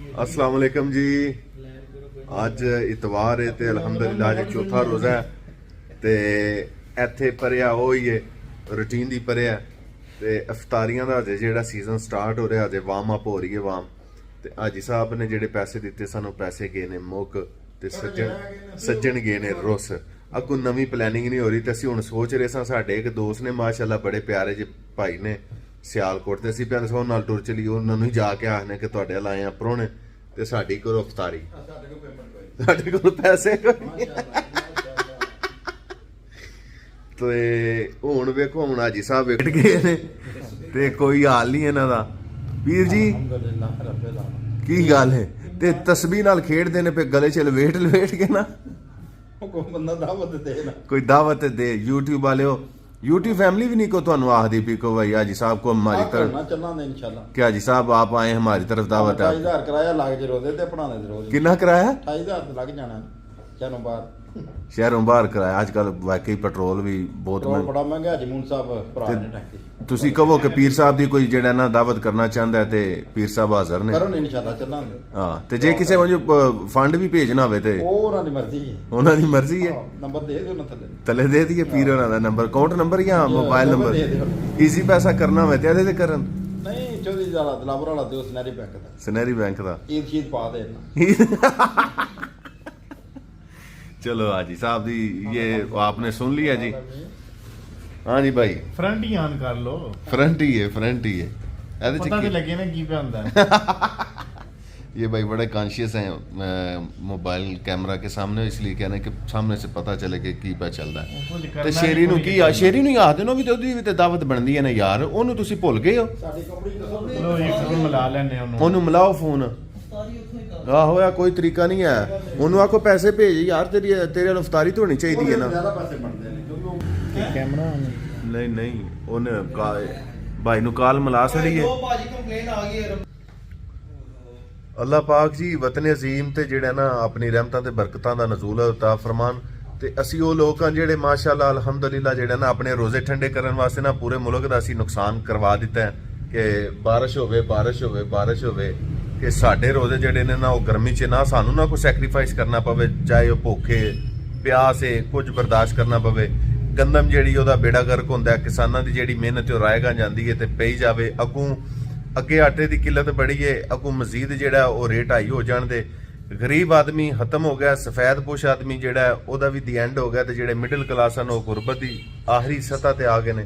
अस्सलाम वालेकुम जी। ਅੱਜ ਇਤਵਾਰ ਹੈ ਤੇ ਅਲਹਮਦੁਲਿਲਾ ਅੱਜ ਚੌਥਾ ਰੋਜ਼ਾ ਹੈ ਤੇ ਇੱਥੇ ਪਰਿਆ ਉਹ ਹੀ ਹੈ ਰੂਟੀਨ ਦੀ ਪਰਿਆ ਤੇ ਇਫਤਾਰੀਆਂ ਦਾ ਅਜੇ ਜਿਹੜਾ ਸੀਜ਼ਨ ਸਟਾਰਟ ਹੋ ਰਿਹਾ ਅਜੇ ਵਾਰਮ ਅਪ ਹੋ ਰਹੀ ਹੈ ਵਾਰਮ ਤੇ ਹਾਜੀ ਸਾਹਿਬ ਨੇ ਜਿਹੜੇ ਪੈਸੇ ਦਿੱਤੇ ਸਾਨੂੰ ਪੈਸੇ ਗਏ ਨੇ ਮੁੱਕ ਤੇ ਸੱਜਣ ਗਏ ਨੇ ਰੁੱਸ ਅੱਗੋਂ ਨਵੀਂ ਪਲੈਨਿੰਗ ਨਹੀਂ ਹੋ ਰਹੀ ਤੇ ਅਸੀਂ ਹੁਣ ਸੋਚ ਰਹੇ ਸਾਂ ਸਾਡੇ ਇੱਕ ਦੋਸਤ ਨੇ ਮਾਸ਼ਾਅੱਲਾ ਬੜੇ ਪਿਆਰੇ ਜਿਹੇ ਭਾਈ ਨੇ ਸਿਆਲਕੋਟ ਤੇ ਅਸੀਂ ਪਿਆਰ ਸੋਨ ਨਾਲ ਟੁਰ ਚਲੀ ਉਹਨਾਂ ਨੂੰ ਜਾ ਕੇ ਆਖਨੇ ਕਿ ਤੁਹਾਡੇ ਨਾਲ ਆਏ ਆ ਪਰੋਣੇ ਤੇ ਸਾਡੀ ਕੋਲ ਇਫਤਾਰੀ ਸਾਡੇ ਕੋਲ ਪੈਸੇ ਤੇ ਹੁਣ ਵੇਖੋ ਹੁਣ ਹਾਜੀ ਸਾਹਿਬ ਵੇਖ ਗਏ ਨੇ ਤੇ ਕੋਈ ਹਾਲ ਨਹੀਂ ਇਹਨਾਂ ਦਾ ਵੀਰ ਜੀ ਕੀ ਗੱਲ ਹੈ ਤੇ ਤਸਬੀਹ ਨਾਲ ਖੇਡਦੇ ਨੇ ਪੇ ਗਲੇ 'ਚ ਲਵੇਟ ਕੇ ਨਾ ਕੋਈ ਬੰਦਾ ਦਾਵਤ ਦੇ ਨਾ ਕੋਈ ਦਾਵਤ ਦੇ YouTube ਵਾਲਿਓ YouTube फैमिली भी नहीं को तो आदि पी को भाई हाजी साहब को हमारी तरफ चलांगे इंशाल्लाह कि हाजी साहब आप आए हमारी तरफ दावत है 28000 किराया लाग जे रोदे ते पढ़ाने दे रोज कितना किराया 28000 लग जाना शहरों बाहर किराया आजकल वाकई पेट्रोल भी बहुत बड़ा महंगा जमून साहब भरा ने टैक्सी ਤੁਸੀਂ ਕਹੋ ਕਿ ਪੀਰ ਸਾਹਿਬ ਦੀ ਕੋਈ ਜਿਹੜਾ ਨਾ ਦਾਵਤ ਕਰਨਾ ਚਾਹੁੰਦਾ ਹੈ ਤੇ ਪੀਰ ਸਾਹਿਬ ਹਾਜ਼ਰ ਨੇ ਕਰੋ ਇਨਸ਼ਾਅੱਲਾ ਚੱਲਾਂਗੇ ਹਾਂ ਤੇ ਜੇ ਕਿਸੇ ਨੂੰ ਫੰਡ ਵੀ ਭੇਜਣਾ ਹੋਵੇ ਤੇ ਉਹ ਉਹਨਾਂ ਦੀ ਮਰਜ਼ੀ ਹੈ ਉਹਨਾਂ ਦੀ ਮਰਜ਼ੀ ਹੈ ਨੰਬਰ ਦੇ ਦਿਓ ਨਾ ਥੱਲੇ ਦੇ ਦਈਏ ਪੀਰ ਉਹਨਾਂ ਦਾ ਨੰਬਰ ਅਕਾਊਂਟ ਨੰਬਰ ਜਾਂ ਮੋਬਾਈਲ ਨੰਬਰ ਈਜ਼ੀ ਪੈਸਾ ਕਰਨਾ ਹੋਵੇ ਤੇ ਇਹਦੇ ਤੇ ਕਰਨ ਨਹੀਂ 24000 ਦਲਾਵਰ ਵਾਲਾ ਦਿਓ ਸੁਨਹਿਰੀ ਬੈਂਕ ਦਾ ਈਦ ਸ਼ੀਦ ਪਾ ਦੇ चलो हाजी साहब जी ये आपने सुन लिया जी हाँ जी भाई फ्रंट ही ऑन कर लो फ्रंट ही है पता तो लगे ना की पे आंदा है ये भाई बड़े कॉन्शियस हैं मोबाइल कैमरा के सामने इसलिए कहने कि सामने से पता चले कि की पे चलदा है ਤੇ ਸ਼ੇਰੀ ਨੂੰ ਕੀ ਆ ਸ਼ੇਰੀ ਨੂੰ ਯਾਦ ਦੇਣੋ ਵੀ ਤੇ ਉਹਦੀ ਵੀ ਤੇ ਦਾਵਤ ਬਣਦੀ ਹੈ ਨਾ ਯਾਰ ਉਹਨੂੰ ਤੁਸੀਂ ਭੁੱਲ ਗਏ ਹੋ ਸਾਡੀ ਕੰਪਨੀ ਦੱਸੋ ਚਲੋ ਇੱਕ ਨੂੰ ਮਿਲਾ ਲੈਣੇ ਉਹਨੂੰ ਮਿਲਾਓ ਫੋਨ ਆਹੋ ਯਾ ਕੋਈ ਤਰੀਕਾ ਨਹੀਂ ਹੈ ਉਹਨੂੰ ਆਖੋ ਪੈਸੇ ਭੇਜ ਯਾਰ ਤੇਰੇ ਵੱਲ ਇਫਤਾਰੀ ਤਾਂ ਹੋਣੀ ਚਾਹੀਦੀ ਹੈ ਨਾ ਜ਼ਿਆਦਾ ਪੈਸੇ ਬਣਦੇ ਨੇ ਕਿਉਂਕਿ ਉਹ ਕੈਮਰਾ ਨਹੀਂ ਉਹਨੇ ਭਾਈ ਨੂੰ ਕਾਲ ਮਿਲਾ ਛੜੀ ਹੈ ਭਾਜੀ ਕੰਪਲੇਨ ਆ ਗਈ ਅੱਲਾਹ ਪਾਕ ਜੀ ਵਤਨ ਅਜ਼ੀਮ ਤੇ ਜਿਹੜਾ ਨਾ ਆਪਣੀ ਰਹਿਮਤਾਂ ਤੇ ਬਰਕਤਾਂ ਦਾ ਨਜ਼ੂਲ ਉਤਾ ਫਰਮਾਨ ਤੇ ਅਸੀਂ ਉਹ ਲੋਕ ਹਾਂ ਜਿਹੜੇ ਮਾਸ਼ਾਅੱਲਾ ਅਲਹਮਦੁਲਿਲਾ ਜਿਹੜਾ ਨਾ ਆਪਣੇ ਰੋਜ਼ੇ ਠੰਡੇ ਕਰਨ ਵਾਸਤੇ ਨਾ ਪੂਰੇ ਮੁਲਕ ਦਾ ਅਸੀਂ ਨੁਕਸਾਨ ਕਰਵਾ ਦਿੱਤਾ ਹੈ ਕਿ ਬਾਰਿਸ਼ ਹੋਵੇ ਕਿ ਸਾਡੇ ਰੋਜ਼ੇ ਜਿਹੜੇ ਨੇ ਨਾ ਉਹ ਗਰਮੀ 'ਚ ਨਾ ਸਾਨੂੰ ਨਾ ਕੋਈ ਸੈਕਰੀਫਾਈਸ ਕਰਨਾ ਪਵੇ ਚਾਹੇ ਉਹ ਭੁੱਖੇ ਪਿਆਸ ਹੈ ਕੁਝ ਬਰਦਾਸ਼ਤ ਕਰਨਾ ਪਵੇ ਗੰਦਮ ਜਿਹੜੀ ਉਹਦਾ ਬੇੜਾ ਗਰਕ ਹੁੰਦਾ ਕਿਸਾਨਾਂ ਦੀ ਜਿਹੜੀ ਮਿਹਨਤ ਉਹ ਰਾਇਗਾ ਜਾਂਦੀ ਹੈ ਤੇ ਪਈ ਜਾਵੇ ਅੱਗੇ ਆਟੇ ਦੀ ਕਿੱਲਤ ਬੜੀ ਹੈ ਅੱਗੋਂ ਮਜ਼ੀਦ ਜਿਹੜਾ ਉਹ ਰੇਟ ਹਾਈ ਹੋ ਜਾਣ ਦੇ ਗਰੀਬ ਆਦਮੀ ਖਤਮ ਹੋ ਗਿਆ ਸਫੈਦ ਪੋਸ਼ ਆਦਮੀ ਜਿਹੜਾ ਉਹਦਾ ਵੀ ਦੀ ਐਂਡ ਹੋ ਗਿਆ ਤੇ ਜਿਹੜੇ ਮਿਡਲ ਕਲਾਸ ਹਨ ਉਹ ਗੁਰਬਤ ਦੀ ਆਖਰੀ ਸਤ੍ਹਾ ਤੇ ਆ ਗਏ ਨੇ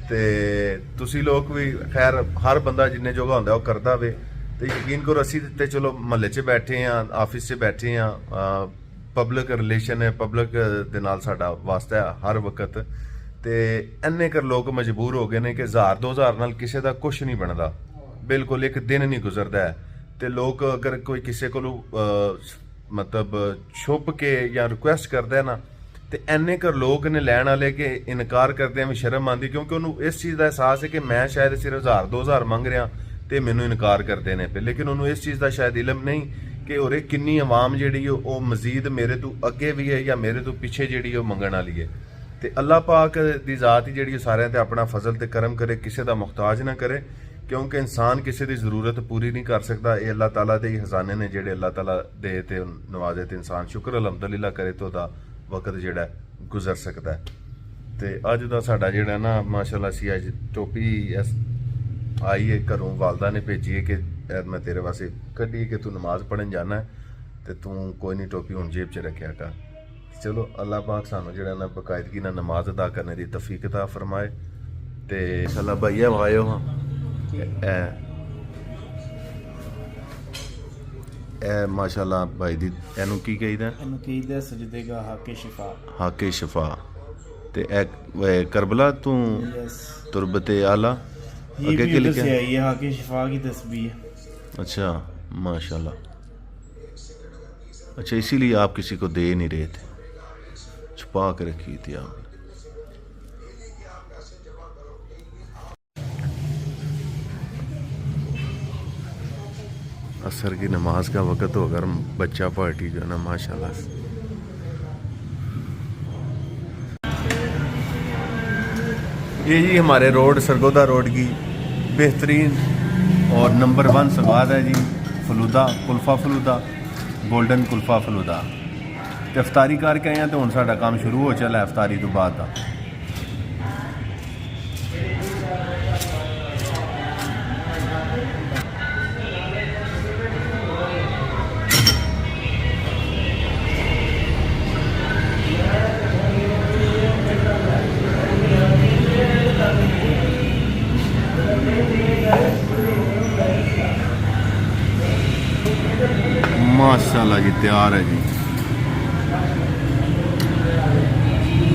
ਤੇ ਤੁਸੀਂ ਲੋਕ ਵੀ ਖੈਰ ਹਰ ਬੰਦਾ ਜਿੰਨੇ ਜੋਗਾ ਹੁੰਦਾ ਉਹ ਕਰਦਾ ਵੇ ਤੇ ਯਕੀਨ ਕਰੋ ਅਸੀਂ ਤੇ ਚਲੋ ਮਹੱਲੇ 'ਚ ਬੈਠੇ ਆ ਆਫਿਸ 'ਚ ਬੈਠੇ ਆ ਪਬਲਿਕ ਰਿਲੇਸ਼ਨ ਹੈ ਪਬਲਿਕ ਦੇ ਨਾਲ ਸਾਡਾ ਵਾਸਤਾ ਹੈ ਹਰ ਵਕਤ ਤੇ ਇੰਨੇ ਕਰ ਲੋਕ ਮਜਬੂਰ ਹੋ ਗਏ ਨੇ ਕਿ 1000-2000 ਨਾਲ ਕਿਸੇ ਦਾ ਕੁਝ ਨਹੀਂ ਬਣਦਾ ਬਿਲਕੁਲ ਇੱਕ ਦਿਨ ਨਹੀਂ ਗੁਜ਼ਰਦਾ ਹੈ ਤੇ ਲੋਕ ਅਗਰ ਕੋਈ ਕਿਸੇ ਕੋਲੋਂ ਮਤਲਬ ਛੁਪ ਕੇ ਜਾਂ ਰਿਕੁਐਸਟ ਕਰਦਾ ਨਾ ਤੇ ਇੰਨੇ ਕਰ ਲੋਕ ਨੇ ਲੈਣ ਵਾਲੇ ਕਿ ਇਨਕਾਰ ਕਰਦੇ ਆ ਵੀ ਸ਼ਰਮ ਆਉਂਦੀ ਕਿਉਂਕਿ ਉਹਨੂੰ ਇਸ ਚੀਜ਼ ਦਾ ਅਹਿਸਾਸ ਹੈ ਕਿ ਮੈਂ ਸ਼ਾਇਦ ਸਿਰਫ 1000-2000 ਮੰਗ ਰਿਹਾ ਤੇ ਮੈਨੂੰ ਇਨਕਾਰ ਕਰਦੇ ਨੇ ਪਏ ਲੇਕਿਨ ਉਹਨੂੰ ਇਸ ਚੀਜ਼ ਦਾ ਸ਼ਾਇਦ ਇਲਮ ਨਹੀਂ ਕਿ ਉਰੇ ਕਿੰਨੀ ਆਵਾਮ ਜਿਹੜੀ ਉਹ ਮਜ਼ੀਦ ਮੇਰੇ ਤੋਂ ਅੱਗੇ ਵੀ ਹੈ ਜਾਂ ਮੇਰੇ ਤੋਂ ਪਿੱਛੇ ਜਿਹੜੀ ਉਹ ਮੰਗਣ ਵਾਲੀ ਹੈ ਤੇ ਅੱਲਾਹ ਪਾਕ ਦੀ ਜ਼ਾਤ ਹੀ ਜਿਹੜੀ ਸਾਰਿਆਂ ਤੇ ਆਪਣਾ ਫਜ਼ਲ ਤੇ ਕਰਮ ਕਰੇ ਕਿਸੇ ਦਾ ਮੁਹਤਾਜ ਨਾ ਕਰੇ ਕਿਉਂਕਿ ਇਨਸਾਨ ਕਿਸੇ ਦੀ ਜ਼ਰੂਰਤ ਪੂਰੀ ਨਹੀਂ ਕਰ ਸਕਦਾ ਇਹ ਅੱਲਾਹ ਤਾਲਾ ਦੇ ਹੀ ਖਜ਼ਾਨੇ ਨੇ ਜਿਹੜੇ ਅੱਲਾਹ ਤਾਲਾ ਦੇ ਤੇ ਨਵਾਜ਼ੇ ਤੇ ਇਨਸਾਨ ਸ਼ੁਕਰ ਅਲਹਮਦੁਲਿਲਾ ਕਰੇ ਤਾਂ ਉਹਦਾ ਵਕਤ ਜਿਹੜਾ ਗੁਜ਼ਰ ਸਕਦਾ ਹੈ ਤੇ ਅੱਜ ਦਾ ਸਾਡਾ ਜਿਹੜਾ ਨਾ ਮਾਸ਼ਾਅੱਲਾ ਸੀ ਅੱਜ ਟੋਪੀ ਆਈ ਹੈ ਘਰੋਂ ਵਾਲਦਾ ਨੇ ਭੇਜੀ ਹੈ ਕਿ ਮੈਂ ਤੇਰੇ ਵਾਸਤੇ ਕੱਢੀ ਕਿ ਤੂੰ ਨਮਾਜ਼ ਪੜ੍ਹਨ ਜਾਣਾ ਤੇ ਤੂੰ ਕੋਈ ਨਹੀਂ ਟੋਪੀ ਹੁਣ ਜੇਬ 'ਚ ਰੱਖਿਆ ਕਰ ਚਲੋ ਅੱਲਾਹ ਪਾਕ ਸਾਨੂੰ ਜਿਹੜਾ ਨਾ ਬਕਾਇਦਗੀ ਨਾਲ ਨਮਾਜ਼ ਅਦਾ ਕਰਨ ਦੀ ਤੌਫੀਕ ਅਤਾ ਫਰਮਾਏ ਤੇ ਇਨਸ਼ਾਅੱਲਾ ਭਈਆ ਆਇਓ ਹਾਂ ਇਹ ਮਾਸ਼ਾਅੱਲਾ ਭਾਈ ਦੀ ਇਹਨੂੰ ਕੀ ਕਹੀਦਾ ਇਹਨੂੰ ਕਹੀਦਾ ਸਜਦੇਗਾ ਹਾਕੇ ਸ਼ਫਾ ਤੇ ਇਹ ਕਰਬਲਾ ਤੂੰ ਤੁਰਬਤੇ ਆਲਾ ये भी उधर से आई है हाके शिफा की तस्बीह है अच्छा माशाल्लाह अच्छा इसीलिए आप किसी को दे नहीं रहे थे छुपा के रखी थी आपने असर की नमाज का वक़्त हो अगर बच्चा पार्टी जो है ना माशाल्लाह ये जी हमारे रोड सरगोदा रोड की बेहतरीन और नंबर 1 सवाद है जी ਫਲੂਦਾ ਕੁਲਫਾ ਫਲੂਦਾ ਗੋਲਡਨ ਕੁਲਫਾ ਫਲੂਦਾ ਤੇ ਇਫਤਾਰੀ ਕਰਕੇ ਆਏ ਹਾਂ ਤੇ ਹੁਣ ਸਾਡਾ ਕੰਮ ਸ਼ੁਰੂ ਹੋ ਚੱਲਾ ਇਫਤਾਰੀ ਤੋਂ ਬਾਅਦ ਦਾ माशाल्लाह जी तैयार है जी